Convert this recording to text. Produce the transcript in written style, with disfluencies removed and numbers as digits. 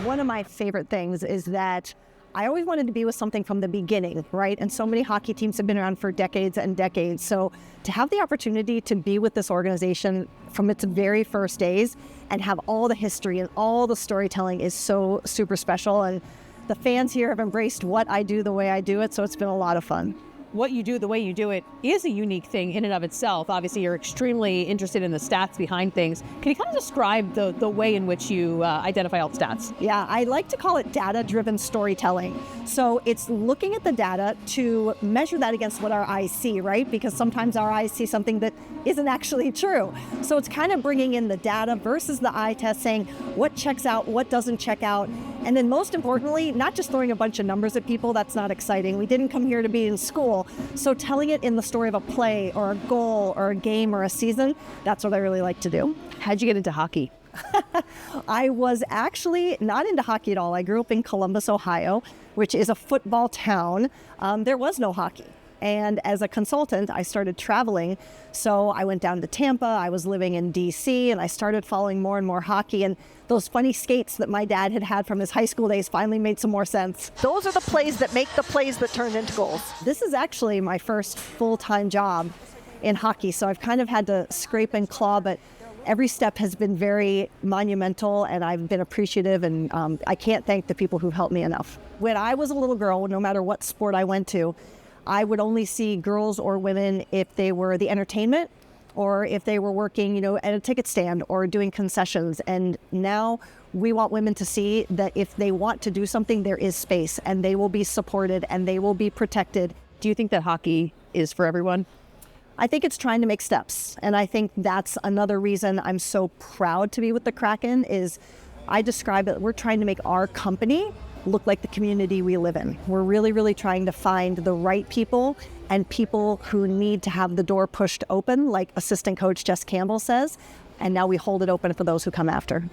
One of my favorite things is that I always wanted to be with something from the beginning, right? And so many hockey teams have been around for decades and decades. So to have the opportunity to be with this organization from its very first days and have all the history and all the storytelling is so super special. And the fans here have embraced what I do the way I do it. So it's been a lot of fun. What you do the way you do it is a unique thing in and of itself. Obviously, you're extremely interested in the stats behind things. Can you kind of describe the way in which you identify all the stats? Yeah, I like to call it data-driven storytelling. So it's looking at the data to measure that against what our eyes see, right? Because sometimes our eyes see something that isn't actually true. So it's kind of bringing in the data versus the eye test, saying what checks out, what doesn't check out. And then most importantly, not just throwing a bunch of numbers at people, that's not exciting. We didn't come here to be in school. So telling it in the story of a play or a goal or a game or a season, that's what I really like to do. How'd you get into hockey? I was actually not into hockey at all. I grew up in Columbus, Ohio, which is a football town. There was no hockey. And as a consultant, I started traveling. So I went down to Tampa. I was living in DC, and I started following more and more hockey. And those funny skates that my dad had from his high school days finally made some more sense. Those are the plays that make the plays that turn into goals. This is actually my first full-time job in hockey. So I've kind of had to scrape and claw, but every step has been very monumental, and I've been appreciative, and I can't thank the people who've helped me enough. When I was a little girl, no matter what sport I went to, I would only see girls or women if they were the entertainment or if they were working, at a ticket stand or doing concessions. And now we want women to see that if they want to do something, there is space and they will be supported and they will be protected. Do you think that hockey is for everyone? I think it's trying to make steps. And I think that's another reason I'm so proud to be with the Kraken is I describe it, we're trying to make our company look like the community we live in. We're really, really trying to find the right people and people who need to have the door pushed open, like assistant coach Jess Campbell says, and now we hold it open for those who come after.